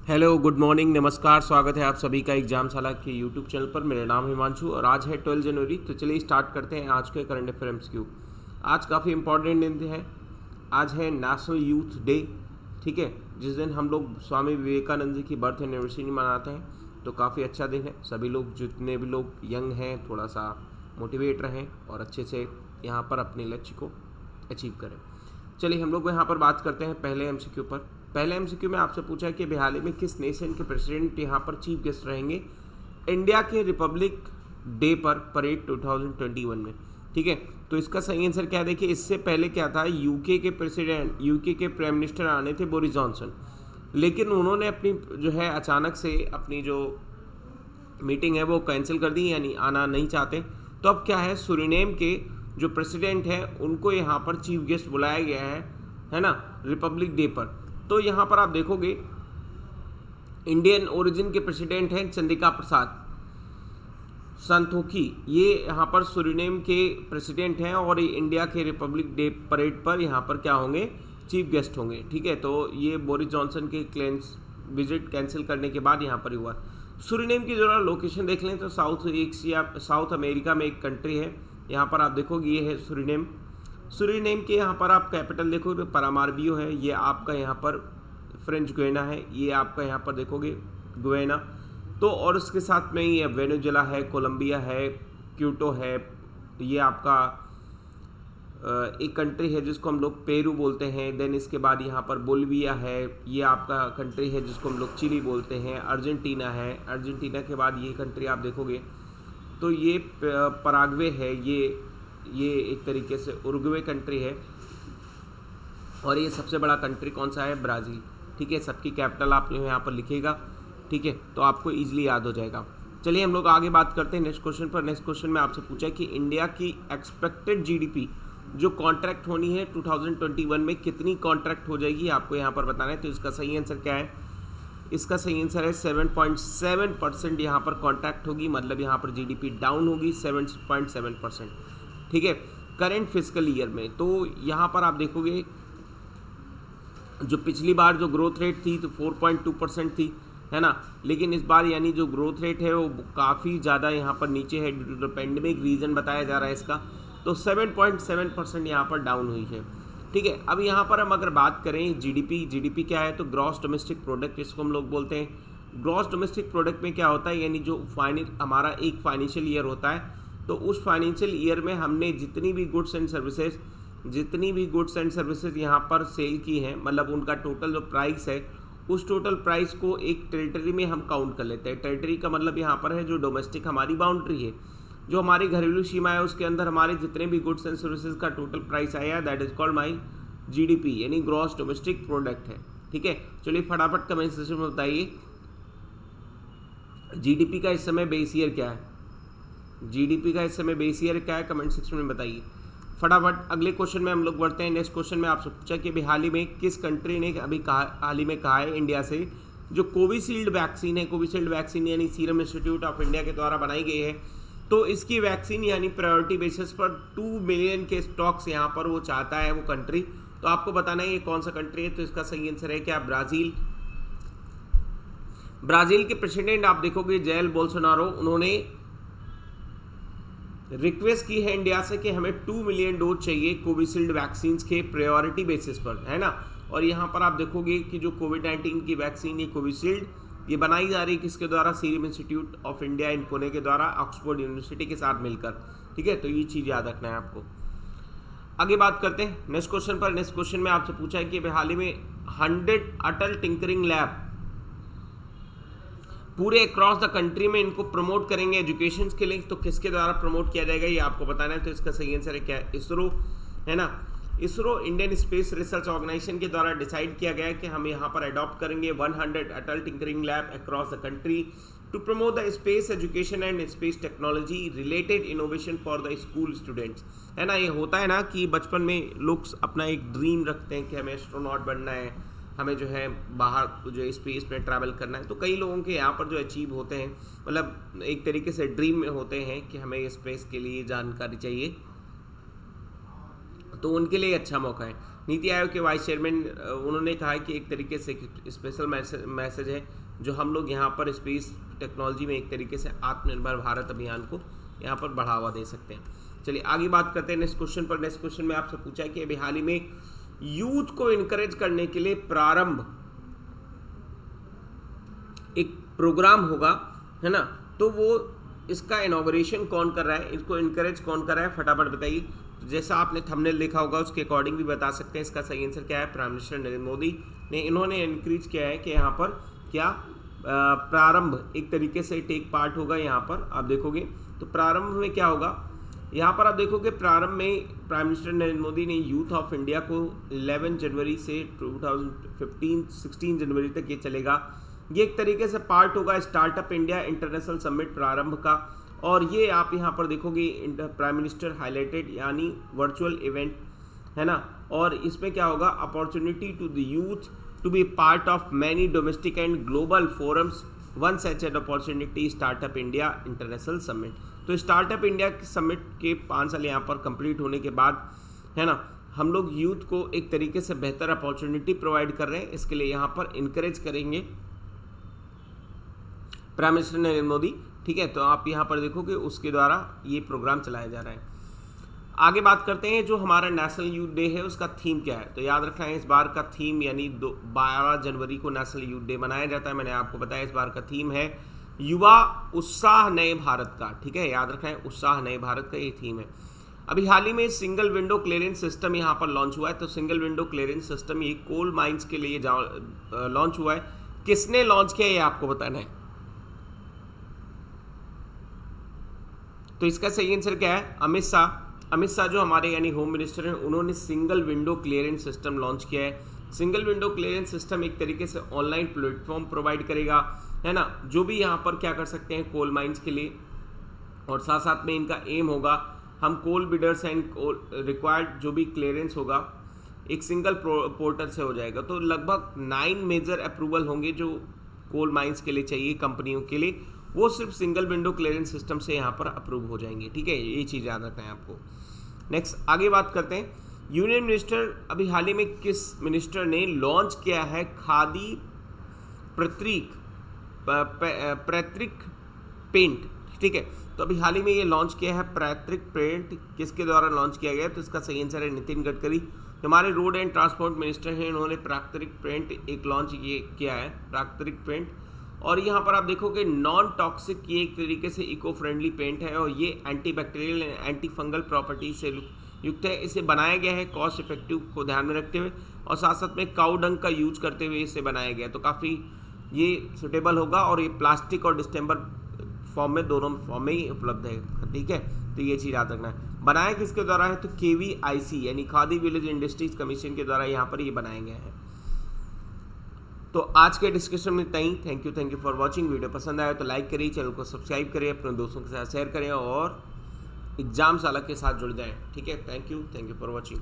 Hello, good morning, नमस्कार। स्वागत है आप सभी का एग्जामशाला के यूट्यूब चैनल पर। मेरा नाम हिमांशु और आज है 12 जनवरी। तो चलिए स्टार्ट करते हैं आज के करंट अफेयर एमसीक्यू। आज काफ़ी इंपॉर्टेंट दिन है। आज है नेशनल यूथ डे, ठीक है, जिस दिन हम लोग स्वामी विवेकानंद जी की बर्थ एनिवर्सरी मनाते हैं। तो काफ़ी अच्छा दिन है। सभी लोग, जितने भी लोग यंग हैं, थोड़ा सा मोटिवेट रहें और अच्छे से यहाँ पर अपने लक्ष्य को अचीव करें। चलिए हम लोग यहाँ पर बात करते हैं पहले एमसीक्यू पर। पहले एमसीक्यू में आपसे पूछा है कि हाल ही में किस नेशन के प्रेसिडेंट यहाँ पर चीफ गेस्ट रहेंगे इंडिया के रिपब्लिक डे पर परेड 2021 में, ठीक है। तो इसका सही आंसर क्या है? देखिए, इससे पहले क्या था, यूके के प्रेसिडेंट, यूके के प्राइम मिनिस्टर आने थे बोरिस जॉनसन, लेकिन उन्होंने अपनी जो है अचानक से अपनी जो मीटिंग है वो कैंसिल कर दी, यानी आना नहीं चाहते। तो अब क्या है, सुरीनेम के जो प्रेसिडेंट हैं उनको यहाँ पर चीफ गेस्ट बुलाया गया है ना, रिपब्लिक डे पर। तो यहाँ पर आप देखोगे इंडियन ओरिजिन के प्रेसिडेंट हैं चंद्रिका प्रसाद संतोखी, ये यहाँ पर सुरीनेम के प्रेसिडेंट हैं और ये इंडिया के रिपब्लिक डे परेड पर यहाँ पर क्या होंगे, चीफ गेस्ट होंगे, ठीक है। तो ये बोरिस जॉनसन के क्लेंस विजिट कैंसिल करने के बाद यहाँ पर हुआ। सुरीनेम की जो लोकेशन देख लें तो साउथ अमेरिका में एक कंट्री है। यहाँ पर आप देखोगे ये है सुरीनेम। सुरीनेम के यहाँ पर आप कैपिटल देखोगे परामार्बियो है, ये आपका यहाँ पर फ्रेंच गुयाना है, ये आपका यहाँ पर देखोगे गुयाना। तो और उसके साथ में ये वेनेजुएला है, कोलंबिया है, क्यूटो है, ये आपका एक कंट्री है जिसको हम लोग पेरू बोलते हैं। देन इसके बाद यहाँ पर बोलिविया है, ये आपका कंट्री है जिसको हम लोग चिली बोलते हैं। अर्जेंटीना है, अर्जेंटीना के बाद ये कंट्री आप देखोगे तो ये पराग्वे है, ये एक तरीके से उरुग्वे कंट्री है। और ये सबसे बड़ा कंट्री कौन सा है? ब्राज़ील, ठीक है। सबकी कैपिटल आप यहाँ पर लिखिएगा, ठीक है, तो आपको ईजिली याद हो जाएगा। चलिए हम लोग आगे बात करते हैं नेक्स्ट क्वेश्चन पर। नेक्स्ट क्वेश्चन में आपसे पूछा है कि इंडिया की एक्सपेक्टेड जीडीपी जो कॉन्ट्रैक्ट होनी है 2021 में, कितनी कॉन्ट्रैक्ट हो जाएगी, आपको यहाँ पर बताना है। तो इसका सही आंसर क्या है? इसका सही आंसर है 7.7% यहाँ पर कॉन्ट्रैक्ट होगी, मतलब यहाँ पर जीडीपी डाउन होगी 7.7%, ठीक है, करेंट फिस्कल ईयर में। तो यहाँ पर आप देखोगे जो पिछली बार जो ग्रोथ रेट थी तो 4.2% थी, है ना, लेकिन इस बार यानी जो ग्रोथ रेट है वो काफ़ी ज़्यादा यहाँ पर नीचे है due to the pandemic, reason बताया जा रहा है इसका। तो 7.7% यहाँ पर डाउन हुई है, ठीक है। अब यहाँ पर हम अगर बात करें जीडीपी क्या है, तो ग्रॉस डोमेस्टिक प्रोडक्ट इसको हम लोग बोलते हैं। ग्रॉस डोमेस्टिक प्रोडक्ट में क्या होता है, यानी जो हमारा एक फाइनेंशियल ईयर होता है, तो उस फाइनेंशियल ईयर में हमने जितनी भी गुड्स एंड सर्विसेज यहाँ पर सेल की हैं, मतलब उनका टोटल जो प्राइस है, उस टोटल प्राइस को एक टेरिटरी में हम काउंट कर लेते हैं। टेरिटरी का मतलब यहाँ पर है जो डोमेस्टिक हमारी बाउंड्री है, जो हमारी घरेलू सीमा है, उसके अंदर हमारे जितने भी गुड्स एंड सर्विसेज का टोटल प्राइस आया, that is called my GDP, यानी ग्रॉस डोमेस्टिक प्रोडक्ट है, ठीक है। चलिए फटाफट कमेंट सेक्शन में बताइए जीडीपी का इस समय बेस ईयर क्या है, जीडीपी का इस समय बेस ईयर क्या है, कमेंट सेक्शन में बताइए फटाफट। अगले क्वेश्चन में हम लोग बढ़ते हैं। नेक्स्ट क्वेश्चन में आपसे पूछा कि हाल ही में किस कंट्री ने हाल ही में कहा है इंडिया से जो कोविशील्ड वैक्सीन है, कोविशील्ड वैक्सीन यानी सीरम इंस्टीट्यूट ऑफ इंडिया के द्वारा बनाई गई है, तो इसकी वैक्सीन यानी प्रायोरिटी बेसिस पर 2 मिलियन के स्टॉक्स यहाँ पर वो चाहता है वो कंट्री। तो आपको बताना है ये कौन सा कंट्री है। तो इसका सही आंसर है क्या? ब्राज़ील। ब्राज़ील के प्रेसिडेंट आप देखोगे जैल बोल्सोनारो, उन्होंने रिक्वेस्ट की है इंडिया से कि हमें 2 मिलियन डोज चाहिए कोविशील्ड वैक्सीन के प्रायोरिटी बेसिस पर, है ना। और यहाँ पर आप देखोगे कि जो कोविड-19 की वैक्सीन ये कोविशील्ड, ये बनाई जा रही है किसके द्वारा? Serum institute of India in Pune के द्वारा, ऑक्सफोर्ड यूनिवर्सिटी के साथ मिलकर, ठीक है। तो ये चीज़ याद रखना है आपको। आगे बात करते हैं नेक्स्ट क्वेश्चन पर। नेक्स्ट क्वेश्चन में आपसे पूछा है कि हाल ही में 100 अटल टिंकरिंग लैब पूरे अक्रॉस द कंट्री में इनको प्रमोट करेंगे एजुकेशन के लिए, तो किसके द्वारा प्रमोट किया जाएगा ये आपको बताना है। तो इसका सही आंसर है क्या? इसरो, है ना। ISRO Indian space research organisation के द्वारा डिसाइड किया गया है कि हम यहाँ पर अडॉप्ट करेंगे 100 Atal tinkering lab across the country to promote the space education and space technology related innovation for the school students, है ना। ये होता है ना कि बचपन में लोग अपना एक ड्रीम रखते हैं कि हमें एस्ट्रोनॉट बनना है, हमें जो है बाहर जो स्पेस में ट्रैवल करना है। तो कई लोगों के यहाँ पर जो अचीव होते हैं, मतलब एक तरीके से ड्रीम में होते हैं कि हमें स्पेस के लिए जानकारी चाहिए, तो उनके लिए अच्छा मौका है। नीति आयोग के वाइस चेयरमैन उन्होंने कहा है कि एक तरीके से स्पेशल मैसेज है जो हम लोग यहाँ पर स्पेस टेक्नोलॉजी में एक तरीके से आत्मनिर्भर भारत अभियान को यहाँ पर बढ़ावा दे सकते हैं। चलिए आगे बात करते हैं नेक्स्ट क्वेश्चन पर। नेक्स्ट क्वेश्चन में आपसे पूछा है कि अभी हाल ही में यूथ को इनकरेज करने के लिए प्रारंभ एक प्रोग्राम होगा, है ना, तो वो इसका इनॉग्रेशन कौन कर रहा है, इसको इनकरेज कौन कर रहा है, फटाफट बताइए। तो जैसा आपने थंबनेल देखा होगा उसके अकॉर्डिंग भी बता सकते हैं। इसका सही आंसर क्या है, प्राइम मिनिस्टर नरेंद्र मोदी ने इन्होंने इंक्रीज किया है कि यहाँ पर क्या प्रारंभ एक तरीके से टेक पार्ट होगा। यहाँ पर आप देखोगे तो प्रारंभ में क्या होगा, यहाँ पर आप देखोगे प्रारंभ में प्राइम मिनिस्टर नरेंद्र मोदी ने यूथ ऑफ इंडिया को 11 जनवरी से 16 जनवरी तक ये चलेगा। ये एक तरीके से पार्ट होगा स्टार्टअप इंडिया इंटरनेशनल समिट प्रारंभ का। और ये आप यहाँ पर देखोगे प्राइम मिनिस्टर हाईलाइटेड यानी वर्चुअल इवेंट, है ना। और इसमें क्या होगा, opportunity to the youth to be part of many domestic and global forums, one such an opportunity startup India international summit. तो स्टार्टअप इंडिया समिट के 5 साल यहाँ पर कंप्लीट होने के बाद, है ना, हम लोग यूथ को एक तरीके से बेहतर अपॉर्चुनिटी प्रोवाइड कर रहे हैं। इसके लिए यहाँ पर इनकरेज करेंगे प्राइम मिनिस्टर नरेंद्र मोदी, ठीक है। तो आप यहाँ पर देखोगे उसके द्वारा ये प्रोग्राम चलाया जा रहा है। आगे बात करते हैं जो हमारा नेशनल यूथ डे है उसका थीम क्या है। तो याद रखना है इस बार का थीम यानी 12 जनवरी को नेशनल यूथ डे मनाया जाता है। मैंने आपको बताया इस बार का थीम है युवा उत्साह नए भारत का, ठीक है। याद रखना है उत्साह नए भारत का ये थीम है। अभी हाल ही में सिंगल विंडो क्लियरेंस सिस्टम यहाँ पर लॉन्च हुआ है। तो सिंगल विंडो क्लियरेंस सिस्टम ये कोल माइंस के लिए लॉन्च हुआ है। किसने लॉन्च किया ये आपको बताना है। तो इसका सही आंसर क्या है, अमित शाह। अमित शाह जो हमारे यानी होम मिनिस्टर हैं उन्होंने single window clearance system launch किया है। सिंगल विंडो क्लियरेंस सिस्टम एक तरीके से ऑनलाइन प्लेटफॉर्म प्रोवाइड करेगा, है ना, जो भी यहाँ पर क्या कर सकते हैं कोल माइंस के लिए। और साथ साथ में इनका एम होगा हम कोल बिडर्स एंड रिक्वायर्ड जो भी क्लियरेंस होगा एक सिंगल पोर्टल से हो जाएगा। तो लगभग 9 मेजर अप्रूवल होंगे जो कोल माइंस के लिए चाहिए कंपनियों के लिए, वो सिर्फ सिंगल विंडो क्लियरेंस सिस्टम से यहाँ पर अप्रूव हो जाएंगे, ठीक है। ये चीज़ याद रखना है आपको। नेक्स्ट आगे बात करते हैं यूनियन मिनिस्टर अभी हाल ही में किस मिनिस्टर ने लॉन्च किया है खादी पैतृक पेंट, ठीक है। तो अभी हाल ही में ये लॉन्च किया है पैतृक पेंट, किसके द्वारा लॉन्च किया गया है। तो इसका सही आंसर है नितिन गडकरी। हमारे रोड एंड ट्रांसपोर्ट मिनिस्टर हैं, उन्होंने प्राकृतिक पेंट एक लॉन्च किया है प्राकृतिक पेंट। और यहाँ पर आप देखोगे नॉन टॉक्सिक ये एक तरीके से इको फ्रेंडली पेंट है और ये anti bacterial anti fungal property से युक्त है। इसे बनाया गया है कॉस्ट इफेक्टिव को ध्यान में रखते हुए और साथ साथ में काऊ डंग का यूज करते हुए इसे बनाया गया। तो काफ़ी ये सुटेबल होगा और ये प्लास्टिक और डिस्टेम्बर फॉर्म में दोनों फॉर्म में ही उपलब्ध है, ठीक है। तो ये चीज़ याद रखना है। बनाया किसके द्वारा है, तो KVIC यानी खादी विलेज इंडस्ट्रीज कमीशन के द्वारा यहाँ पर ये बनाया गया है। तो आज के डिस्कशन में इतना ही। Thank you for watching. Video पसंद आया तो लाइक करिए, चैनल को सब्सक्राइब करिए, अपने दोस्तों के साथ शेयर करें और एग्जाम साला के साथ जुड़ जाएं, ठीक है। Thank you for watching.